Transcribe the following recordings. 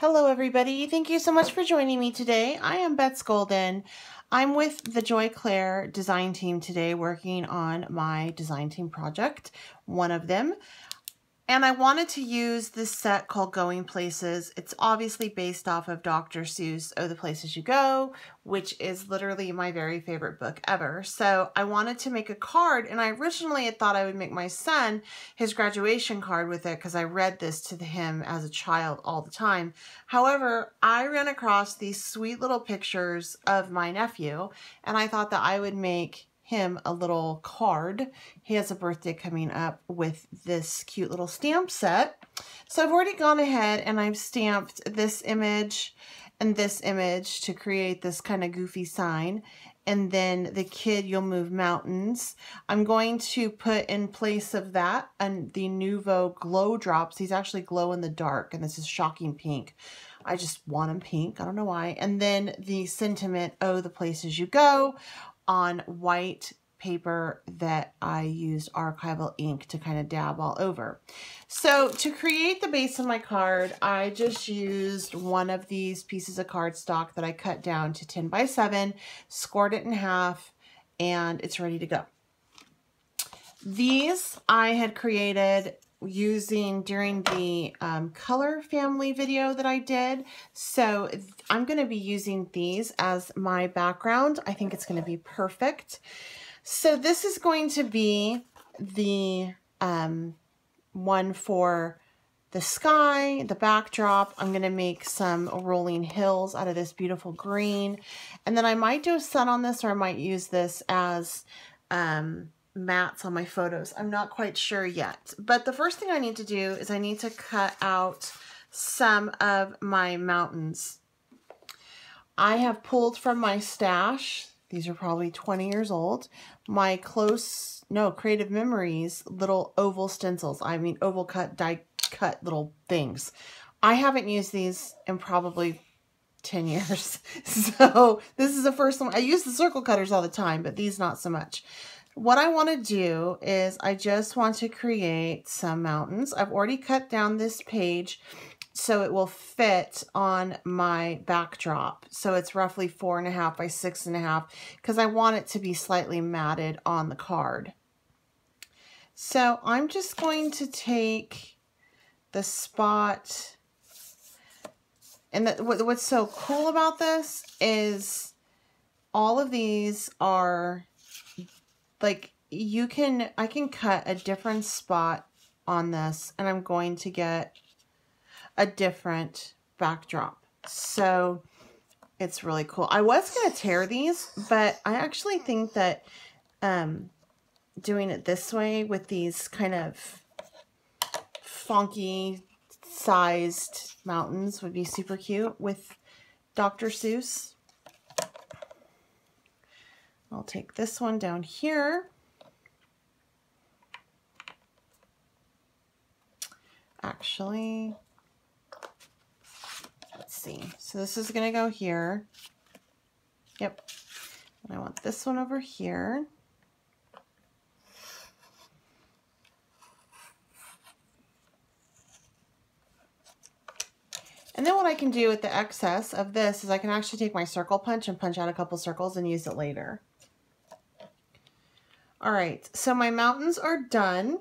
Hello everybody, thank you so much for joining me today. I am Bets Golden. I'm with the Joy Claire design team today working on my design team project, one of them. And I wanted to use this set called Going Places. It's obviously based off of Dr. Seuss' Oh, the Places You Go, which is literally my very favorite book ever. So I wanted to make a card, and I originally had thought I would make my son his graduation card with it because I read this to him as a child all the time. However, I ran across these sweet little pictures of my nephew, and I thought that I would make him a little card. He has a birthday coming up with this cute little stamp set. So I've already gone ahead and I've stamped this image and this image to create this kind of goofy sign. And then the kid, you'll move mountains. I'm going to put in place of that and the Nuvo glow drops. These actually glow in the dark, and this is shocking pink. I just want them pink. I don't know why. And then the sentiment, Oh, the Places You Go, on white paper that I used archival ink to kind of dab all over. So to create the base of my card, I just used one of these pieces of cardstock that I cut down to 10 by 7, scored it in half, and it's ready to go. These I had created using during the color family video that I did. So I'm going to be using these as my background. I think it's going to be perfect. So this is going to be the one for the sky, the backdrop. I'm going to make some rolling hills out of this beautiful green. And then I might do a sun on this, or I might use this as mats on my photos. I'm not quite sure yet. But the first thing I need to do is I need to cut out some of my mountains. I have pulled from my stash, these are probably 20 years old, my Creative Memories little oval stencils. I mean oval cut, die cut little things. I haven't used these in probably 10 years. So this is the first one. I use the circle cutters all the time, but these not so much. What I want to do is I just want to create some mountains. I've already cut down this page so it will fit on my backdrop. So it's roughly 4.5 by 6.5 because I want it to be slightly matted on the card. So I'm just going to take the spot, and what's so cool about this is all of these are like, I can cut a different spot on this and I'm going to get a different backdrop. So it's really cool. I was going to tear these, but I actually think that doing it this way with these kind of funky sized mountains would be super cute with Dr. Seuss. I'll take this one down here. Actually, let's see. So this is going to go here. Yep. And I want this one over here. And then what I can do with the excess of this is I can actually take my circle punch and punch out a couple circles and use it later. All right, so my mountains are done.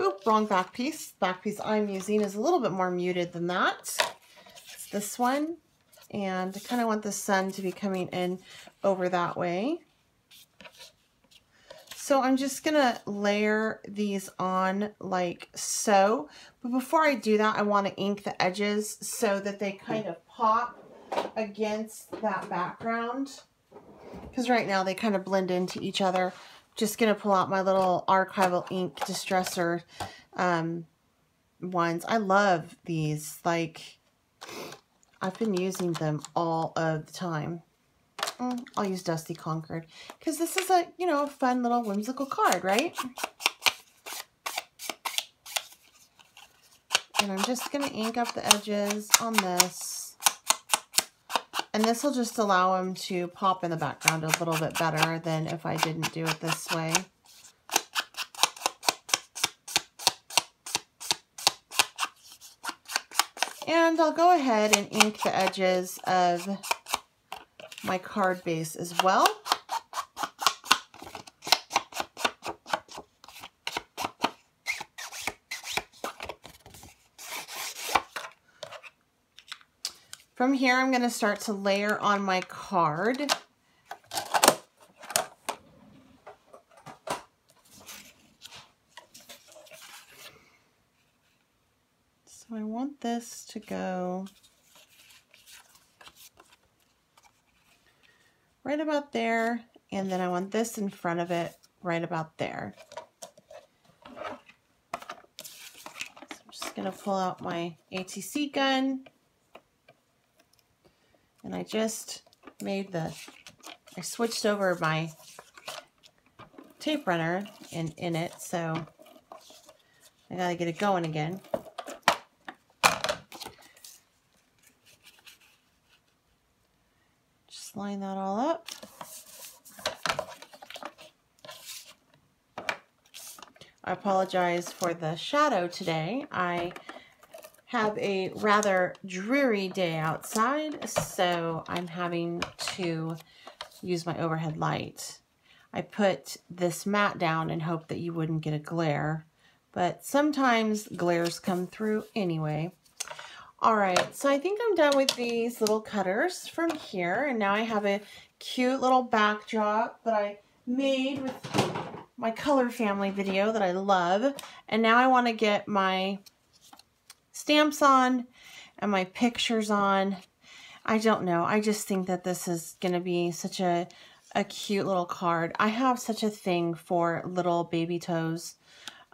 Oop, wrong back piece. Back piece I'm using is a little bit more muted than that. It's this one, and I kind of want the sun to be coming in over that way. So I'm just gonna layer these on like so. But before I do that, I want to ink the edges so that they kind of pop against that background. Because right now they kind of blend into each other. Just going to pull out my little archival ink distresser ones. I love these. Like, I've been using them all of the time. I'll use Dusty Concord because this is a, you know, a fun little whimsical card, right? And I'm just going to ink up the edges on this. And this will just allow them to pop in the background a little bit better than if I didn't do it this way. And I'll go ahead and ink the edges of my card base as well. From here, I'm going to start to layer on my card. So I want this to go right about there, and then I want this in front of it right about there. So I'm just going to pull out my ATC gun. And I just made I switched over my tape runner in it, so I gotta get it going again. Just line that all up. I apologize for the shadow today. I have a rather dreary day outside, so I'm having to use my overhead light. I put this mat down and hope that you wouldn't get a glare, but sometimes glares come through anyway. All right, so I think I'm done with these little cutters from here, and now I have a cute little backdrop that I made with my color family video that I love, and now I want to get my stamps on and my pictures on. I don't know. I just think that this is going to be such a cute little card. I have such a thing for little baby toes.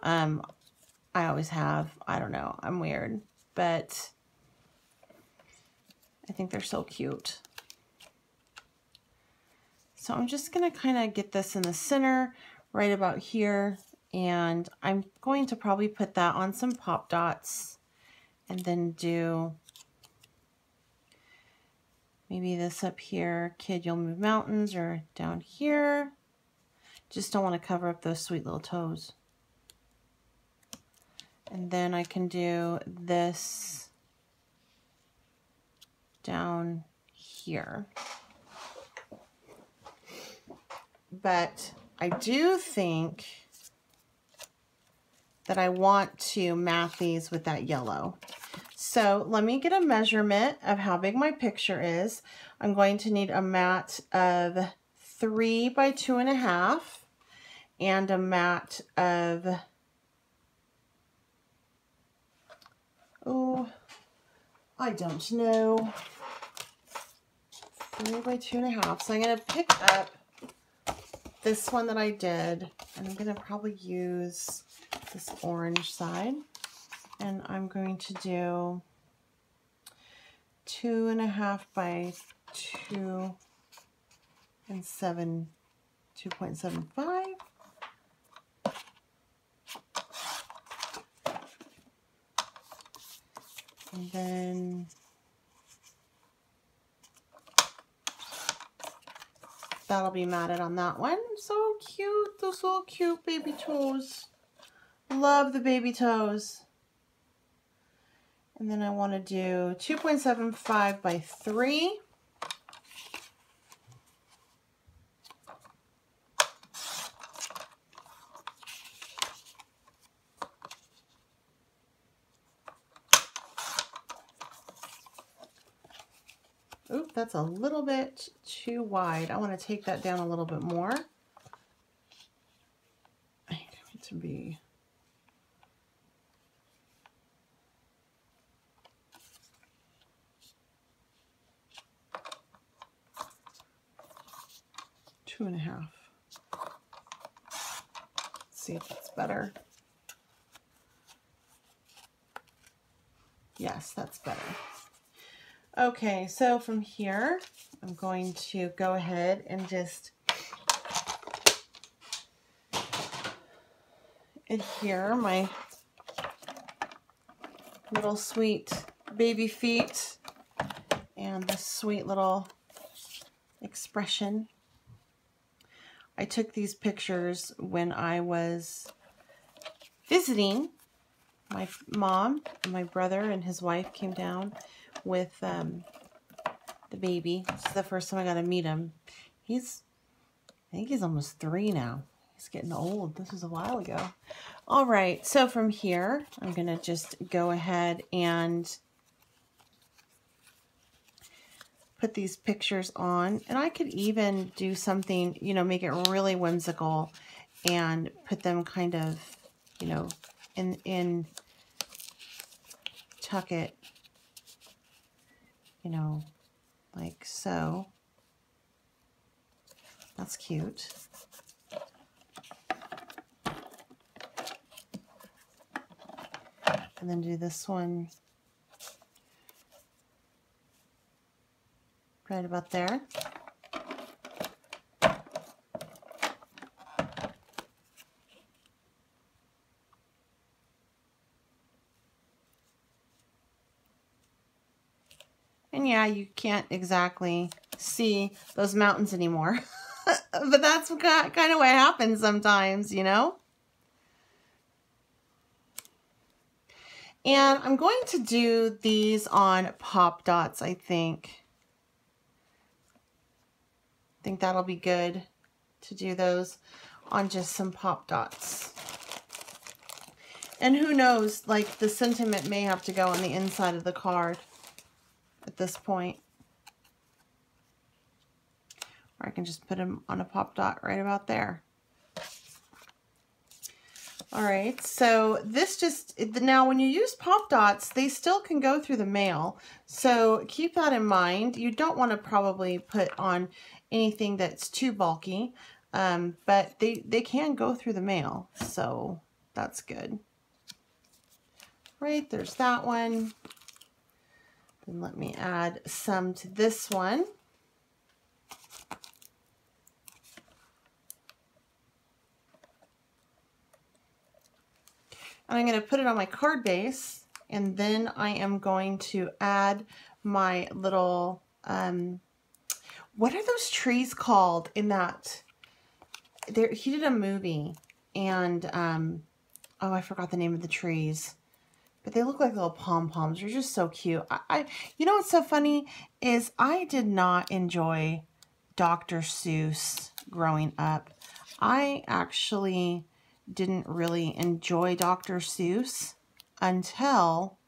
I always have. I don't know. I'm weird, but I think they're so cute. So I'm just going to kind of get this in the center right about here, and I'm going to probably put that on some pop dots. And then do maybe this up here, Kid, You'll Move Mountains, or down here. Just don't want to cover up those sweet little toes. And then I can do this down here. But I do think that I want to mat these with that yellow. So let me get a measurement of how big my picture is. I'm going to need a mat of 3 by 2.5 and a mat of, oh, I don't know, 3 by 2.5. So I'm going to pick up this one that I did, and I'm going to probably use this orange side. And I'm going to do 2.5 by 2 and 2.75. And then that'll be matted on that one. So cute, those little cute baby toes. Love the baby toes. And then I want to do 2.75 by 3. Oop, that's a little bit too wide. I want to take that down a little bit more. I need it to be 2.5. Let's see if that's better. Yes, that's better. Okay, so from here, I'm going to go ahead and just adhere my little sweet baby feet and this sweet little expression. I took these pictures when I was visiting my mom, and my brother and his wife came down with the baby. This is the first time I got to meet him. I think he's almost 3 now. He's getting old. This was a while ago. All right, so from here, I'm going to just go ahead and put these pictures on. And I could even do something, you know, make it really whimsical and put them kind of, you know, tuck it, you know, like so. That's cute. And then do this one right about there. And yeah, you can't exactly see those mountains anymore, but that's kind of what happens sometimes, you know? And I'm going to do these on pop dots, I think. I think that'll be good to do those on just some pop dots. And who knows, like the sentiment may have to go on the inside of the card at this point. Or I can just put them on a pop dot right about there. All right, so this just, now when you use pop dots, they still can go through the mail. So keep that in mind. You don't want to probably put on anything that's too bulky, but they can go through the mail. So that's good. Right, there's that one. Then let me add some to this one. And I'm going to put it on my card base, and then I am going to add my little, what are those trees called in that, he did a movie, and, oh, I forgot the name of the trees, but they look like little pom-poms. They're just so cute. You know what's so funny is I did not enjoy Dr. Seuss growing up. I actually didn't really enjoy Dr. Seuss until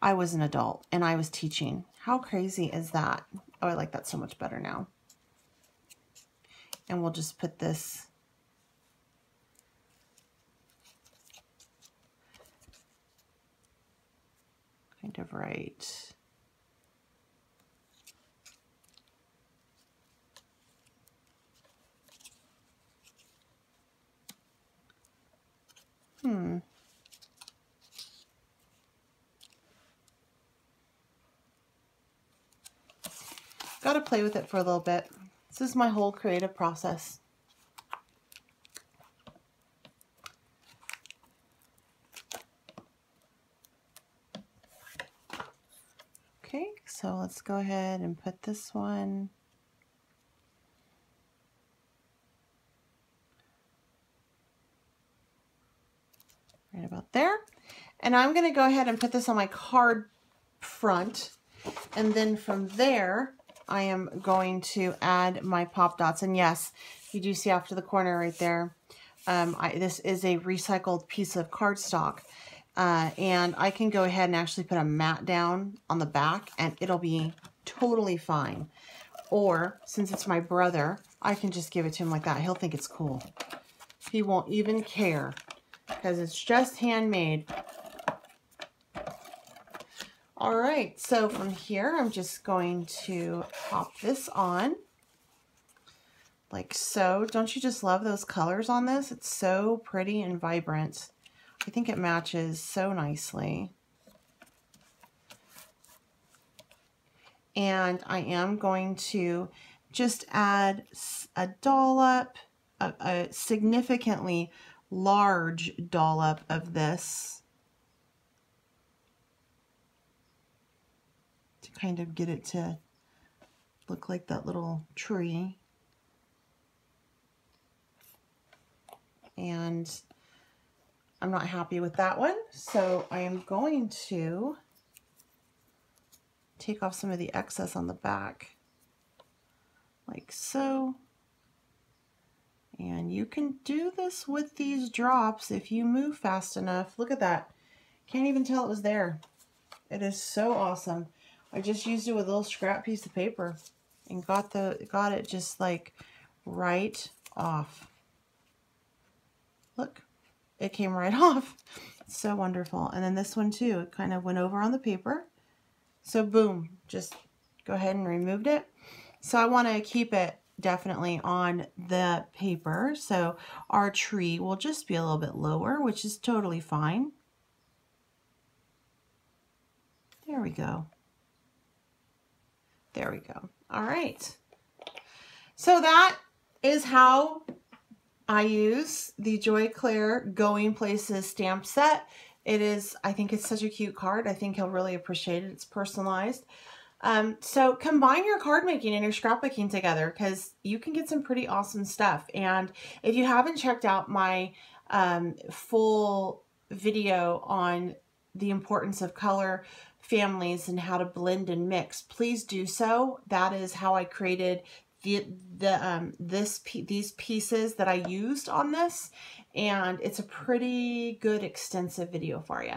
I was an adult and I was teaching. How crazy is that? Oh, I like that so much better now. And we'll just put this kind of right. Got to play with it for a little bit. This is my whole creative process. Okay, so let's go ahead and put this one right about there. And I'm going to go ahead and put this on my card front. And then from there, I am going to add my pop dots. And yes, you do see off to the corner right there. This is a recycled piece of cardstock. And I can go ahead and actually put a mat down on the back and it'll be totally fine. Or since it's my brother, I can just give it to him like that. He'll think it's cool. He won't even care because it's just handmade. All right, so from here, I'm just going to pop this on like so. Don't you just love those colors on this? It's so pretty and vibrant. I think it matches so nicely. And I am going to just add a dollop, a significantly large dollop of this to kind of get it to look like that little tree. And I'm not happy with that one. So I am going to take off some of the excess on the back, like so. And you can do this with these drops if you move fast enough. Look at that. Can't even tell it was there. It is so awesome. I just used it with a little scrap piece of paper and got it just like right off. Look, it came right off. It's so wonderful. And then this one too, it kind of went over on the paper. So boom, just go ahead and removed it. So I want to keep it definitely on the paper. So our tree will just be a little bit lower, which is totally fine. There we go. There we go. All right. So that is how I use the Joy Claire Going Places stamp set. It is, I think it's such a cute card. I think he'll really appreciate it. It's personalized. So combine your card making and your scrapbooking together because you can get some pretty awesome stuff. And if you haven't checked out my full video on the importance of color families and how to blend and mix, please do so. That is how I created these pieces that I used on this, and it's a pretty good extensive video for you.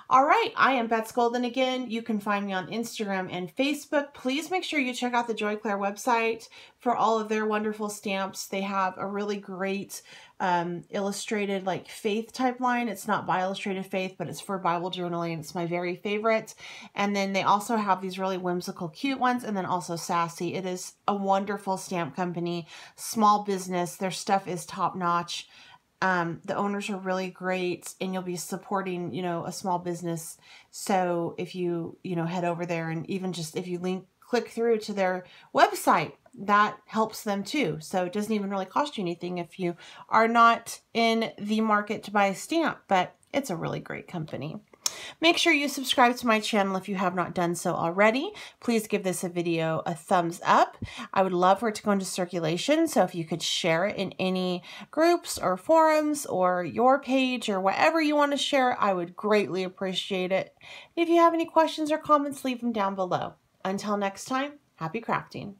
All right, I am Bets Golden again. You can find me on Instagram and Facebook. Please make sure you check out the Joy Claire website for all of their wonderful stamps. They have a really great illustrated like faith type line. It's not by Illustrated Faith, but it's for Bible journaling. It's my very favorite. And then they also have these really whimsical, cute ones, and then also Sassy. It is a wonderful stamp company, small business. Their stuff is top notch. The owners are really great, and you'll be supporting, you know, a small business. So if you, head over there, and even just if you click through to their website, that helps them too. So it doesn't even really cost you anything if you are not in the market to buy a stamp, but it's a really great company. Make sure you subscribe to my channel if you have not done so already. Please give this video a thumbs up. I would love for it to go into circulation, so if you could share it in any groups or forums or your page or whatever you want to share, I would greatly appreciate it. If you have any questions or comments, leave them down below. Until next time, happy crafting.